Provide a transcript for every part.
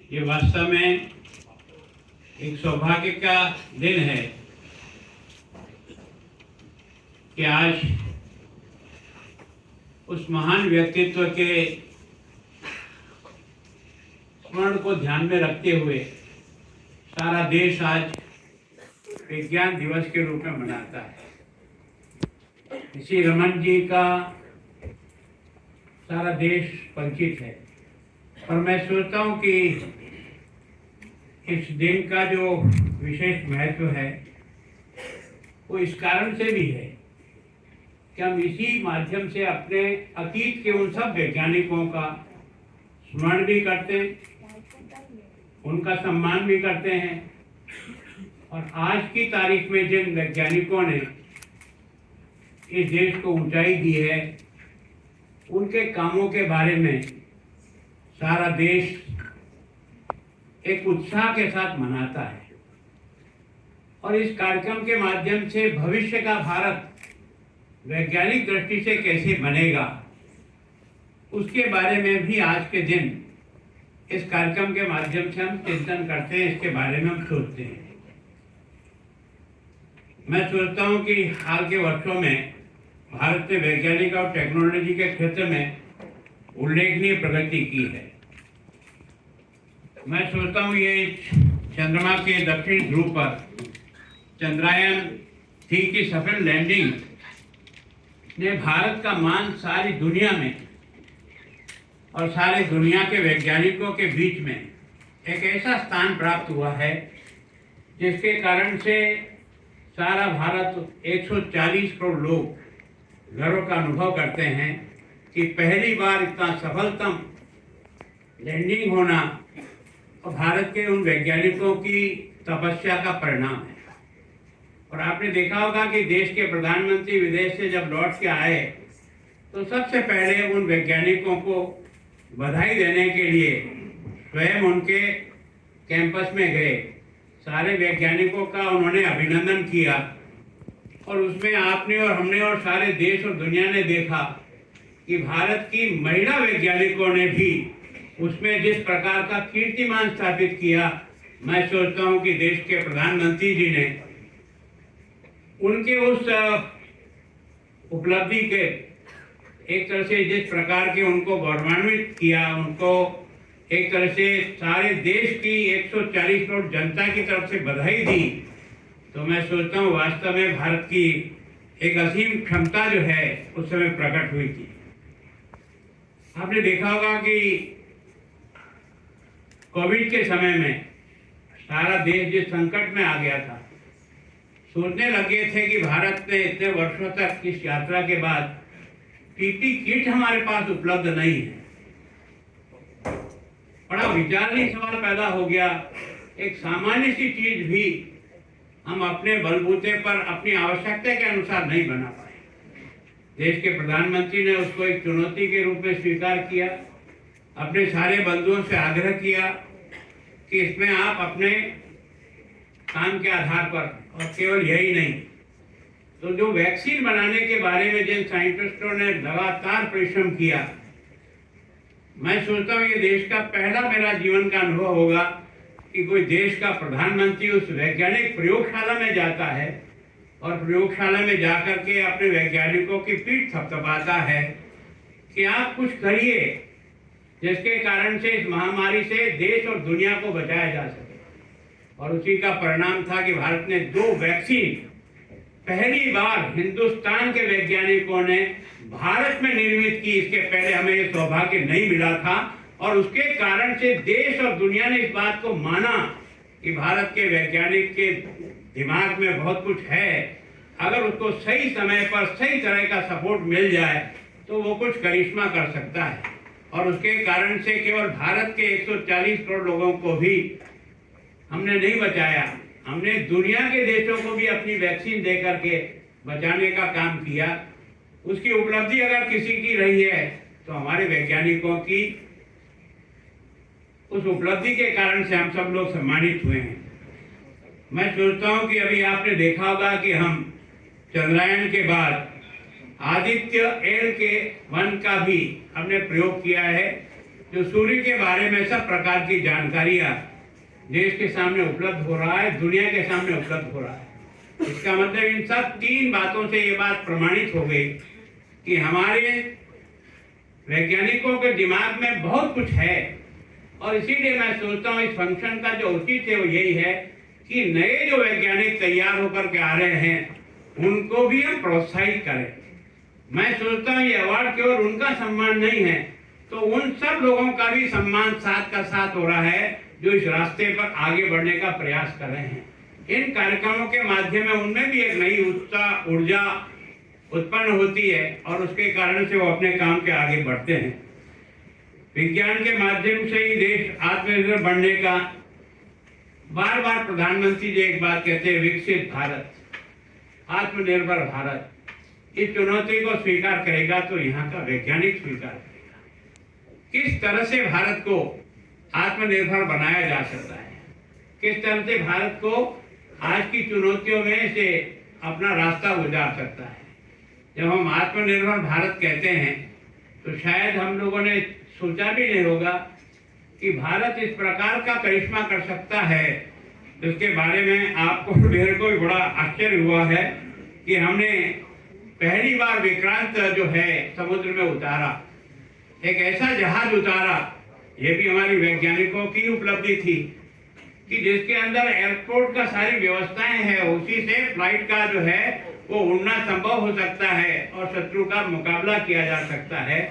ये वास्तव में एक सौभाग्य का दिन है कि आज उस महान व्यक्तित्व के स्मरण को ध्यान में रखते हुए सारा देश आज विज्ञान दिवस के रूप में मनाता है। इसी रमन जी का सारा देश परिचित है और मैं सोचता हूँ कि इस दिन का जो विशेष महत्व है वो इस कारण से भी है कि हम इसी माध्यम से अपने अतीत के उन सब वैज्ञानिकों का स्मरण भी करते हैं, उनका सम्मान भी करते हैं और आज की तारीख में जिन वैज्ञानिकों ने इस देश को ऊंचाई दी है उनके कामों के बारे में सारा देश एक उत्साह के साथ मनाता है और इस कार्यक्रम के माध्यम से भविष्य का भारत वैज्ञानिक दृष्टि से कैसे बनेगा उसके बारे में भी आज के दिन इस कार्यक्रम के माध्यम से हम चिंतन करते हैं, इसके बारे में हम सोचते हैं। मैं सोचता हूं कि हाल के वर्षों में भारत ने वैज्ञानिक और टेक्नोलॉजी के क्षेत्र में उल्लेखनीय प्रगति की है। मैं सोचता हूँ ये चंद्रमा के दक्षिण ध्रुव पर चंद्रयान-3 की सफल लैंडिंग ने भारत का मान सारी दुनिया में और सारे दुनिया के वैज्ञानिकों के बीच में एक ऐसा स्थान प्राप्त हुआ है जिसके कारण से सारा भारत 140 करोड़ लोग गर्व का अनुभव करते हैं कि पहली बार इतना सफलतम लैंडिंग होना और भारत के उन वैज्ञानिकों की तपस्या का परिणाम है। और आपने देखा होगा कि देश के प्रधानमंत्री विदेश से जब लौट के आए तो सबसे पहले उन वैज्ञानिकों को बधाई देने के लिए स्वयं उनके कैंपस में गए, सारे वैज्ञानिकों का उन्होंने अभिनंदन किया और उसमें आपने और हमने और सारे देश और दुनिया ने देखा कि भारत की महिला वैज्ञानिकों ने भी उसमें जिस प्रकार का कीर्तिमान स्थापित किया। मैं सोचता हूं कि देश के प्रधानमंत्री जी ने उनके उस उपलब्धि के एक तरह से जिस प्रकार के उनको गौरवान्वित किया, उनको एक तरह से सारे देश की 140 करोड़ जनता की तरफ से बधाई दी, तो मैं सोचता हूँ वास्तव में भारत की एक असीम क्षमता जो है उस समय प्रकट हुई थी। आपने देखा होगा कि कोविड के समय में सारा देश जिस संकट में आ गया था, सोचने लगे थे कि भारत ने इतने वर्षों तक इस यात्रा के बाद पीपी किट हमारे पास उपलब्ध नहीं है। बड़ा विचारणीय सवाल पैदा हो गया, एक सामान्य सी चीज भी हम अपने बलबूते पर अपनी आवश्यकता के अनुसार नहीं बना पाए। देश के प्रधानमंत्री ने उसको एक चुनौती के रूप में स्वीकार किया, अपने सारे बंधुओं से आग्रह किया कि इसमें आप अपने काम के आधार पर, और केवल यही नहीं, तो जो वैक्सीन बनाने के बारे में जिन साइंटिस्टों ने लगातार परिश्रम किया, मैं सोचता हूँ ये देश का पहला मेरा जीवन का अनुभव होगा कि कोई देश का प्रधानमंत्री उस वैज्ञानिक प्रयोगशाला में जाता है और प्रयोगशाला में जाकर के अपने वैज्ञानिकों की पीठ थपथपाता है कि आप कुछ करिए जिसके कारण से इस महामारी से देश और दुनिया को बचाया जा सके। और उसी का परिणाम था कि भारत ने 2 वैक्सीन पहली बार हिंदुस्तान के वैज्ञानिकों ने भारत में निर्मित की। इसके पहले हमें ये सौभाग्य नहीं मिला था और उसके कारण से देश और दुनिया ने इस बात को माना कि भारत के वैज्ञानिक के दिमाग में बहुत कुछ है, अगर उसको सही समय पर सही तरह का सपोर्ट मिल जाए तो वो कुछ करिश्मा कर सकता है। और उसके कारण से केवल भारत के 140 करोड़ लोगों को भी हमने नहीं बचाया, हमने दुनिया के देशों को भी अपनी वैक्सीन दे करके बचाने का काम किया। उसकी उपलब्धि अगर किसी की रही है तो हमारे वैज्ञानिकों की उस उपलब्धि के कारण से हम सब लोग सम्मानित हुए हैं। मैं सोचता हूं कि अभी आपने देखा होगा कि हम चंद्रयान के बाद आदित्य एल के 1 का भी हमने प्रयोग किया है जो सूर्य के बारे में सब प्रकार की जानकारियां देश के सामने उपलब्ध हो रहा है, दुनिया के सामने उपलब्ध हो रहा है। इसका मतलब इन सब 3 बातों से ये बात प्रमाणित हो गई कि हमारे वैज्ञानिकों के दिमाग में बहुत कुछ है। और इसीलिए मैं सोचता हूँ इस फंक्शन का जो उचित है वो यही है कि नए जो वैज्ञानिक तैयार होकर के आ रहे हैं उनको भी हम प्रोत्साहित करें। मैं सोचता हूँ ये अवार्ड केवल उनका सम्मान नहीं है, तो उन सब लोगों का भी सम्मान साथ का साथ हो रहा है जो इस रास्ते पर आगे बढ़ने का प्रयास कर रहे हैं। इन कार्यक्रमों के माध्यम में उनमें भी एक नई उत्साह ऊर्जा उत्पन्न होती है और उसके कारण से वो अपने काम के आगे बढ़ते हैं। विज्ञान के माध्यम से ही देश आत्मनिर्भर बनने का बार बार प्रधानमंत्री जी एक बात कहते हैं, विकसित भारत, आत्मनिर्भर भारत। इस चुनौती को स्वीकार करेगा तो यहाँ का वैज्ञानिक स्वीकार करेगा। किस तरह से भारत को आत्मनिर्भर बनाया जा सकता है, किस तरह से भारत को आज की चुनौतियों में से अपना रास्ता गुजार सकता है। जब हम आत्मनिर्भर भारत कहते हैं तो शायद हम लोगों ने सोचा भी नहीं होगा कि भारत इस प्रकार का करिश्मा कर सकता है, जिसके बारे में आपको मेरे को भी बड़ा आश्चर्य हुआ है कि हमने पहली बार विक्रांत जो है समुद्र में उतारा, एक ऐसा जहाज उतारा। ये भी हमारी वैज्ञानिकों की उपलब्धि थी कि जिसके अंदर एयरपोर्ट का सारी व्यवस्थाएं हैं, उसी से फ्लाइट का जो है वो उड़ना संभव हो सकता है और शत्रु का मुकाबला किया जा सकता है।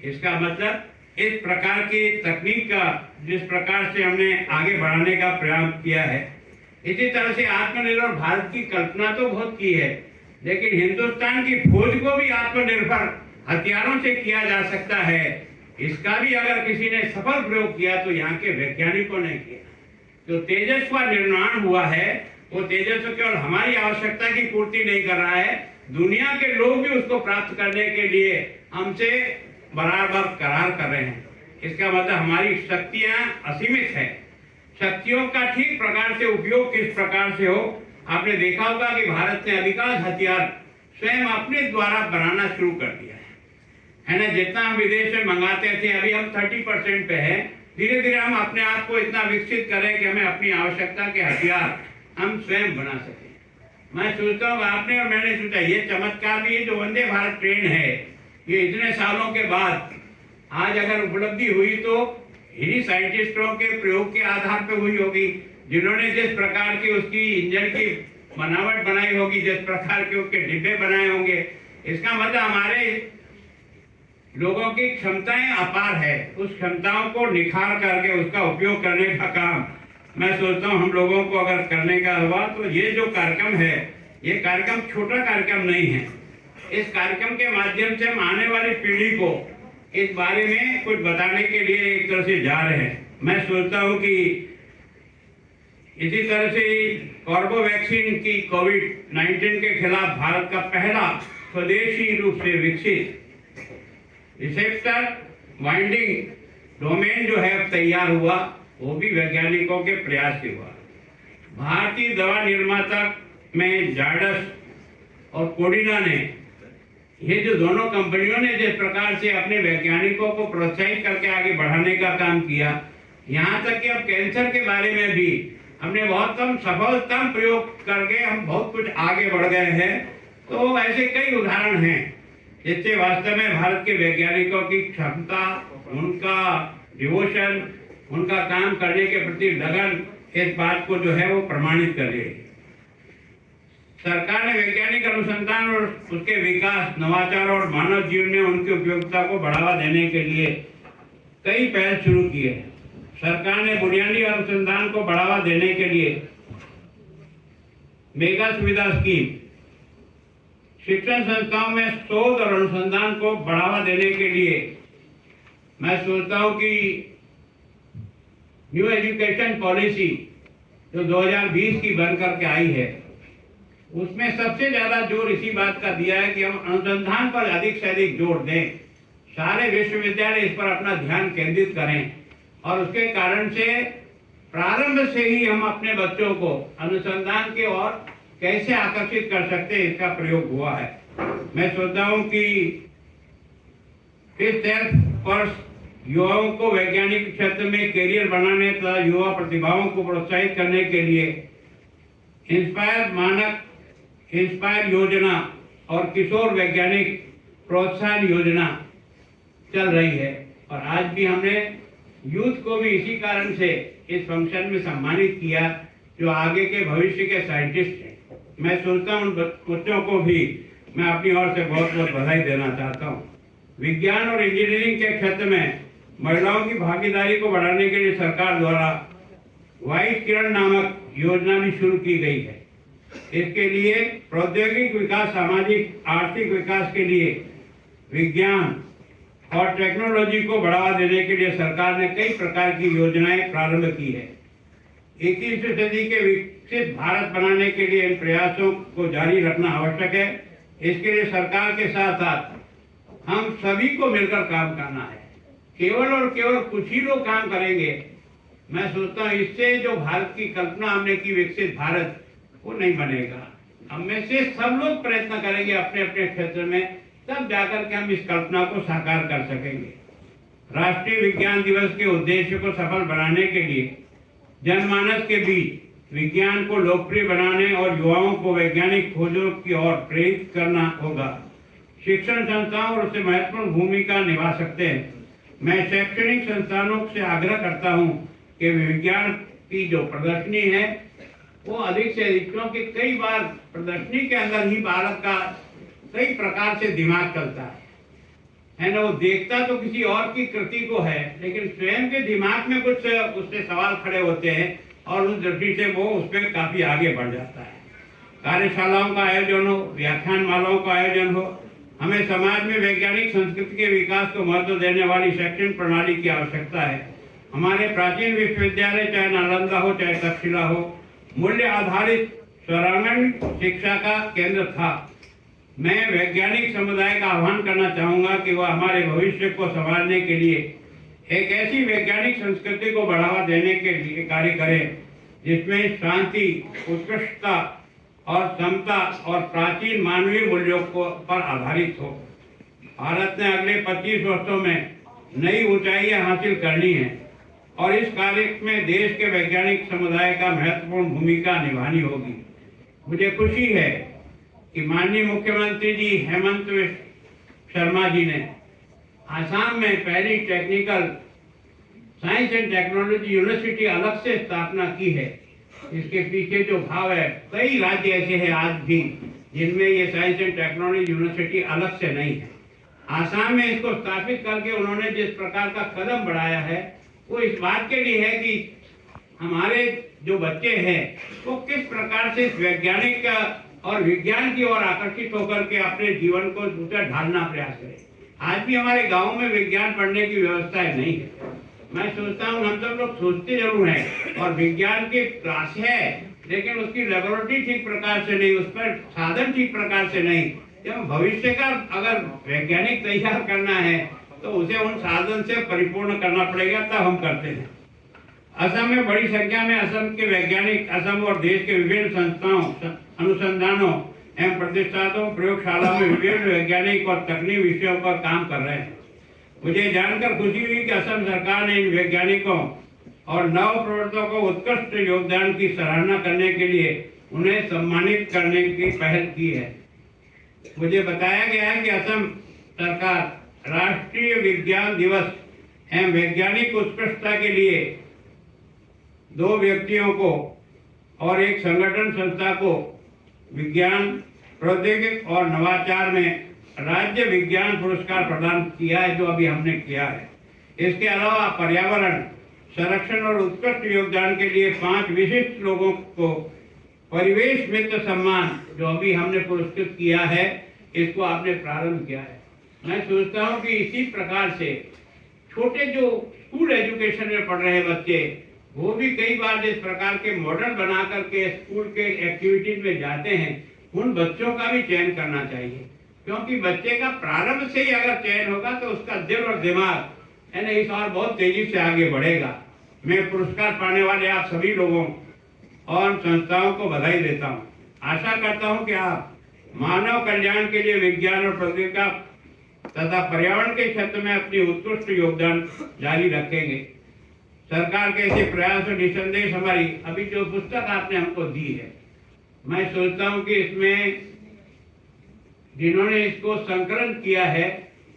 इसका मतलब इस प्रकार की तकनीक का जिस प्रकार से हमने आगे बढ़ाने का प्रयास किया है, इसी तरह से आत्मनिर्भर भारत की कल्पना तो बहुत की है, लेकिन हिंदुस्तान की फौज को भी आत्मनिर्भर हथियारों से किया जा सकता है। इसका भी अगर किसी ने सफल प्रयोग किया तो यहाँ के वैज्ञानिकों ने किया। जो तेजस का निर्माण हुआ है वो तेजस केवल हमारी आवश्यकता की पूर्ति नहीं कर रहा है, दुनिया के लोग भी उसको प्राप्त करने के लिए हमसे बराबर करार कर रहे हैं। इसका मतलब हमारी शक्तियां असीमित है। शक्तियों का ठीक प्रकार से उपयोग किस प्रकार से हो, आपने देखा होगा कि भारत ने अधिकांश हथियार स्वयं अपने द्वारा बनाना शुरू कर दिया है ना। जितना हम विदेश में मंगाते थे अभी हम 30% पे है। धीरे धीरे हम अपने आप को इतना विकसित करें कि हमें अपनी आवश्यकता के हथियार हम स्वयं बना सकें। मैं सोचता हूँ आपने और मैंने सोचा ये चमत्कार भी है जो वंदे भारत ट्रेन है, ये इतने सालों के बाद आज अगर उपलब्धि हुई तो इन्हीं साइंटिस्टों के प्रयोग के आधार पर हुई होगी, जिन्होंने जिस प्रकार की उसकी इंजन की बनावट बनाई होगी, जिस प्रकार के उसके डिब्बे बनाए होंगे। इसका मतलब हमारे लोगों की क्षमताएं अपार है। उस क्षमताओं को निखार करके उसका उपयोग करने का काम मैं सोचता हूँ हम लोगों को अगर करने का हुआ तो ये जो कार्यक्रम है ये कार्यक्रम छोटा कार्यक्रम नहीं है। इस कार्यक्रम के माध्यम से हम आने वाली पीढ़ी को इस बारे में कुछ बताने के लिए एक तरह से जा रहे हैं। मैं सोचता हूँ कि इसी तरह से कोर्बेवैक्स की कोविड-19 के खिलाफ भारत का पहला स्वदेशी रूप से विकसित रिसेप्टर बाइंडिंग डोमेन जो है तैयार हुआ, वो भी वैज्ञानिकों के प्रयास से हुआ। भारतीय दवा निर्माता में जायडस और कोडिना ने, ये जो दोनों कंपनियों ने जिस प्रकार से अपने वैज्ञानिकों को प्रोत्साहित करके आगे बढ़ाने का काम किया, यहाँ तक कि अब कैंसर के बारे में भी हमने बहुत कम सफलतम प्रयोग करके हम बहुत कुछ आगे बढ़ गए हैं। तो ऐसे कई उदाहरण हैं जिससे वास्तव में भारत के वैज्ञानिकों की क्षमता, उनका डिवोशन, उनका काम करने के प्रति लगन इस बात को जो है वो प्रमाणित कर रही है। सरकार ने वैज्ञानिक अनुसंधान और उसके विकास, नवाचार और मानव जीवन में उनकी उपयोगिता को बढ़ावा देने के लिए कई पहल शुरू की है। सरकार ने बुनियादी अनुसंधान को बढ़ावा देने के लिए मेगा सुविधा स्कीम, शिक्षण संस्थाओं में शोध और अनुसंधान को बढ़ावा देने के लिए मैं सोचता हूँ कि न्यू एजुकेशन पॉलिसी जो 2020 की बन करके आई है, उसमें सबसे ज्यादा जोर इसी बात का दिया है कि हम अनुसंधान पर अधिक से अधिक जोर दें। सारे विश्वविद्यालय इस पर अपना ध्यान केंद्रित करें और उसके कारण से प्रारंभ से ही हम अपने बच्चों को अनुसंधान की ओर कैसे आकर्षित कर सकते हैं, इसका प्रयोग हुआ है। मैं सोचता हूँ कि इस सेल्फ युवाओं को वैज्ञानिक क्षेत्र में कैरियर बनाने तथा युवा प्रतिभाओं को प्रोत्साहित करने के लिए इंस्पायर योजना और किशोर वैज्ञानिक प्रोत्साहन योजना चल रही है। और आज भी हमने यूथ को भी इसी कारण से इस फंक्शन में सम्मानित किया जो आगे के भविष्य के साइंटिस्ट हैं। मैं सोचता हूँ उन बच्चों को भी मैं अपनी ओर से बहुत बहुत बधाई देना चाहता हूँ। विज्ञान और इंजीनियरिंग के क्षेत्र में महिलाओं की भागीदारी को बढ़ाने के लिए सरकार द्वारा वाइट किरण नामक योजना भी शुरू की गई है। इसके लिए प्रौद्योगिक विकास, सामाजिक आर्थिक विकास के लिए विज्ञान और टेक्नोलॉजी को बढ़ावा देने के लिए सरकार ने कई प्रकार की योजनाएं प्रारंभ की है। 21वीं सदी के विकसित भारत बनाने के लिए इन प्रयासों को जारी रखना आवश्यक है। इसके लिए सरकार के साथ साथ हम सभी को मिलकर काम करना है। केवल और केवल कुछ ही लोग काम करेंगे, मैं सोचता हूँ इससे जो भारत की कल्पना हमने की विकसित भारत, वो नहीं बनेगा। हम में से सब लोग प्रयत्न करेंगे अपने अपने क्षेत्र में, तब जाकर के हम इस कल्पना को साकार कर सकेंगे। राष्ट्रीय विज्ञान दिवस के उद्देश्य को सफल बनाने के लिए जनमानस के बीच विज्ञान को लोकप्रिय बनाने और युवाओं को वैज्ञानिक खोजों की ओर प्रेरित करना होगा। शिक्षण संस्थान और उससे महत्वपूर्ण भूमिका निभा सकते हैं। मैं शैक्षणिक संस्थानों से आग्रह करता हूं कि विज्ञान की जो प्रदर्शनी है वो अधिक से अधिक, क्योंकि कई बार प्रदर्शनी के अंदर ही भारत का कई प्रकार से दिमाग चलता है ना। वो देखता तो किसी और की कृति को है, लेकिन स्वयं के दिमाग में कुछ उससे सवाल खड़े होते हैं और उस दृष्टि से वो उसमें काफी आगे बढ़ जाता है। कार्यशालाओं का आयोजन हो, व्याख्यान मालाओं का आयोजन हो। हमें समाज में वैज्ञानिक संस्कृति के विकास को महत्व देने वाली शैक्षणिक प्रणाली की आवश्यकता है। हमारे प्राचीन विश्वविद्यालय चाहे नालंदा हो चाहे तक्षशिला हो, मूल्य आधारित सर्वांगीण शिक्षा का केंद्र था। मैं वैज्ञानिक समुदाय का आह्वान करना चाहूंगा कि वह हमारे भविष्य को संभालने के लिए एक ऐसी वैज्ञानिक संस्कृति को बढ़ावा देने के लिए कार्य करें जिसमें शांति, उत्कृष्टता और समता और प्राचीन मानवीय मूल्यों को पर आधारित हो। भारत ने अगले 25 वर्षों में नई ऊंचाइयां हासिल करनी है और इस कार्य में देश के वैज्ञानिक समुदाय का महत्वपूर्ण भूमिका निभानी होगी। मुझे खुशी है कि माननीय मुख्यमंत्री जी हेमंत शर्मा जी ने आसाम में पहली technical science and technology university अलग से स्थापना की है। इसके पीछे जो भाव है, कई राज्य ऐसे हैं आज भी जिनमें ये साइंस एंड टेक्नोलॉजी यूनिवर्सिटी अलग से नहीं है। आसाम में इसको स्थापित करके उन्होंने जिस प्रकार का कदम बढ़ाया है वो इस बात के लिए है कि हमारे जो बच्चे हैं वो किस प्रकार से वैज्ञानिक और विज्ञान की ओर आकर्षित होकर के अपने जीवन को दूसरा ढालना प्रयास करें। आज भी हमारे गाँव में विज्ञान पढ़ने की व्यवस्था नहीं है। मैं सोचता हूँ हम सब लोग सोचते जरूर हैं और विज्ञान की क्लास है, लेकिन उसकी लेबोरेटरी ठीक प्रकार से नहीं, उस पर साधन ठीक प्रकार से नहीं। जब भविष्य का अगर वैज्ञानिक तैयार करना है तो उसे उन साधन से परिपूर्ण करना पड़ेगा, तब हम करते हैं। असम में बड़ी संख्या में असम के वैज्ञानिक असम और देश के विभिन्न संस्थाओं, अनुसंधानों एवं प्रतिष्ठानों, प्रयोगशाला में विभिन्न वैज्ञानिक और तकनीकी विषयों पर काम कर रहे हैं। मुझे जानकर खुशी हुई कि असम सरकार ने इन वैज्ञानिकों और नव प्रवर्तकों को उत्कृष्ट योगदान की सराहना करने के लिए उन्हें सम्मानित करने की पहल की है। मुझे बताया गया है कि असम सरकार राष्ट्रीय विज्ञान दिवस एवं वैज्ञानिक उत्कृष्टता के लिए 2 व्यक्तियों को और एक संगठन संस्था को विज्ञान, प्रौद्योगिकी और नवाचार में राज्य विज्ञान पुरस्कार प्रदान किया है, जो अभी हमने किया है। इसके अलावा पर्यावरण संरक्षण और उत्कृष्ट योगदान के लिए 5 विशिष्ट लोगों को परिवेश मित्र सम्मान, जो अभी हमने पुरस्कृत किया है, इसको आपने प्रारंभ किया है। मैं सोचता हूँ कि इसी प्रकार से छोटे जो स्कूल एजुकेशन में पढ़ रहे बच्चे, वो भी कई बार इस प्रकार के मॉडल बना करके स्कूल के एक्टिविटीज में जाते हैं। उन बच्चों का भी चयन करना चाहिए, क्योंकि बच्चे का प्रारंभ से ही अगर चयन होगा तो उसका दिल और दिमाग है ना इस और बहुत तेजी से आगे बढ़ेगा। मैं पुरस्कार पाने वाले आप सभी लोगों और संस्थाओं को बधाई देता हूँ। आशा करता हूँ कि आप मानव कल्याण के लिए विज्ञान और प्रौद्योगिकी तथा पर्यावरण के क्षेत्र में अपनी उत्कृष्ट योगदान जारी रखेंगे। सरकार के ऐसे प्रयास और निसंदेश हमारी अभी जो पुस्तक आपने हमको दी है, मैं सोचता हूँ कि इसमें जिन्होंने इसको संकलन किया है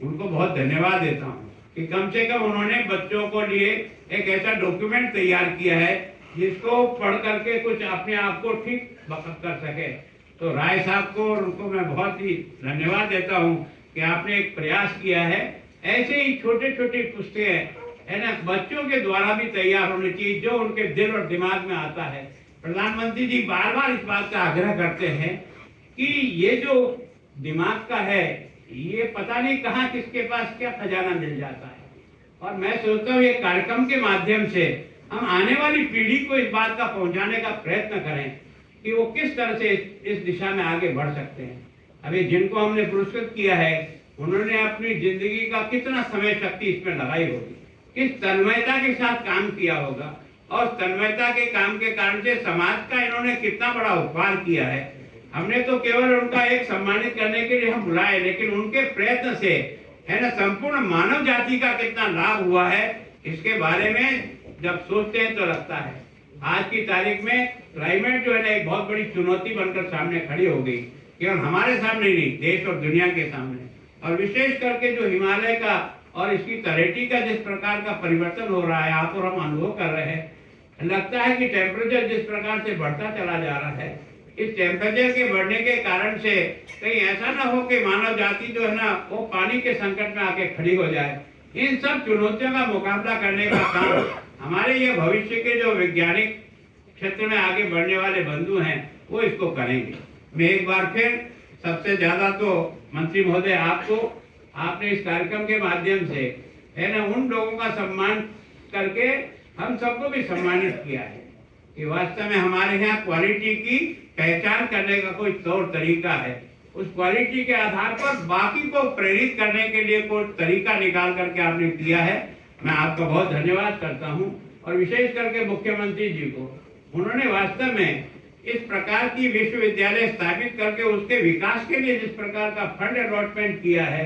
उनको बहुत धन्यवाद देता हूँ कि कम से कम उन्होंने बच्चों को लिए एक ऐसा डॉक्यूमेंट तैयार किया है जिसको पढ़ करके कुछ अपने आप को ठीक कर सके। तो राय साहब को और उनको मैं बहुत ही धन्यवाद देता हूँ कि आपने एक प्रयास किया है। ऐसे ही छोटे छोटे पुस्तकें है ना, बच्चों के द्वारा भी तैयार होनी चाहिए जो उनके दिल और दिमाग में आता है। प्रधानमंत्री जी बार बार इस बात का आग्रह करते हैं कि ये जो दिमाग का है, ये पता नहीं कहाँ किसके पास क्या खजाना मिल जाता है। और मैं सोचता हूँ ये कार्यक्रम के माध्यम से हम आने वाली पीढ़ी को इस बात का पहुंचाने का प्रयत्न करें कि वो किस तरह से इस दिशा में आगे बढ़ सकते हैं। अभी जिनको हमने पुरस्कृत किया है उन्होंने अपनी जिंदगी का कितना समय शक्ति इसमें लगाई होगी, किस तन्मयता के साथ काम किया होगा, और तन्मयता के काम के कारण से समाज का इन्होंने कितना बड़ा उपकार किया है। हमने तो केवल उनका एक सम्मानित करने के लिए हम बुलाए, लेकिन उनके प्रयत्न से है ना संपूर्ण मानव जाति का कितना लाभ हुआ है, इसके बारे में जब सोचते हैं तो लगता है। आज की तारीख में क्लाइमेट जो है ना एक बहुत बड़ी चुनौती बनकर सामने खड़ी हो गई, केवल हमारे सामने नहीं, देश और दुनिया के सामने। और विशेष करके जो हिमालय का और इसकी तलहटी का जिस प्रकार का परिवर्तन हो रहा है, आप और हम अनुभव कर रहे हैं, लगता है कि टेम्परेचर जिस प्रकार से बढ़ता चला जा रहा है, इस टेम्परेचर के बढ़ने के कारण से कहीं ऐसा ना हो कि मानव जाति जो है ना वो पानी के संकट में आके खड़ी हो जाए। इन सब चुनौतियों का मुकाबला करने का काम हमारे ये भविष्य के जो वैज्ञानिक क्षेत्र में आगे बढ़ने वाले बंधु हैं वो इसको करेंगे। मैं एक बार फिर सबसे ज्यादा तो मंत्री महोदय आपको, आपने इस कार्यक्रम के माध्यम से है ना उन लोगों का सम्मान करके हम सबको भी सम्मानित किया है कि वास्तव में हमारे यहाँ क्वालिटी की पहचान करने का कोई तौर तरीका है। उस क्वालिटी के आधार पर बाकी को प्रेरित करने के लिए कोई तरीका निकाल करके आपने किया है। मैं आपका बहुत धन्यवाद करता हूँ, और विशेष करके मुख्यमंत्री जी को, उन्होंने वास्तव में इस प्रकार की विश्वविद्यालय स्थापित करके उसके विकास के लिए जिस प्रकार का फंड अलॉटमेंट किया है।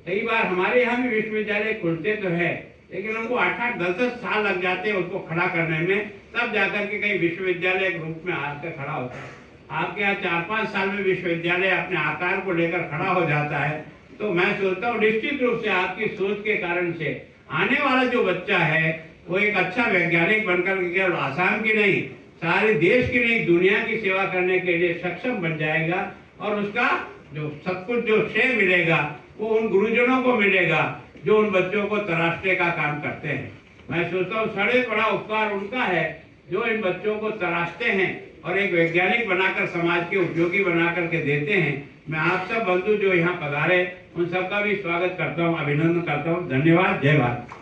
कई बार हमारे यहाँ भी विश्वविद्यालय खुलते तो है, लेकिन हमको 8-8, 10-10 साल लग जाते हैं उसको खड़ा करने में, तब जाकर के कहीं विश्वविद्यालय के रूप में आकर खड़ा होता है। आपके यहाँ 4-5 साल में विश्वविद्यालय अपने आकार को लेकर खड़ा हो जाता है। तो मैं सोचता हूँ निश्चित रूप से आपकी सोच के कारण से आने वाला जो बच्चा है वो एक अच्छा वैज्ञानिक बनकर केवल आसाम की नहीं, सारे देश की नहीं, दुनिया की सेवा करने के लिए सक्षम बन जाएगा। और उसका जो सब कुछ जो श्रेय मिलेगा वो उन गुरुजनों को मिलेगा जो उन बच्चों को तराशने का काम करते हैं। मैं सोचता हूँ सबसे बड़ा उपकार उनका है जो इन बच्चों को तराशते हैं और एक वैज्ञानिक बनाकर समाज के उपयोगी बना करके देते हैं। मैं आप सब बंधु जो यहाँ पधारे उन सबका भी स्वागत करता हूँ, अभिनंदन करता हूँ। धन्यवाद। जय भारत।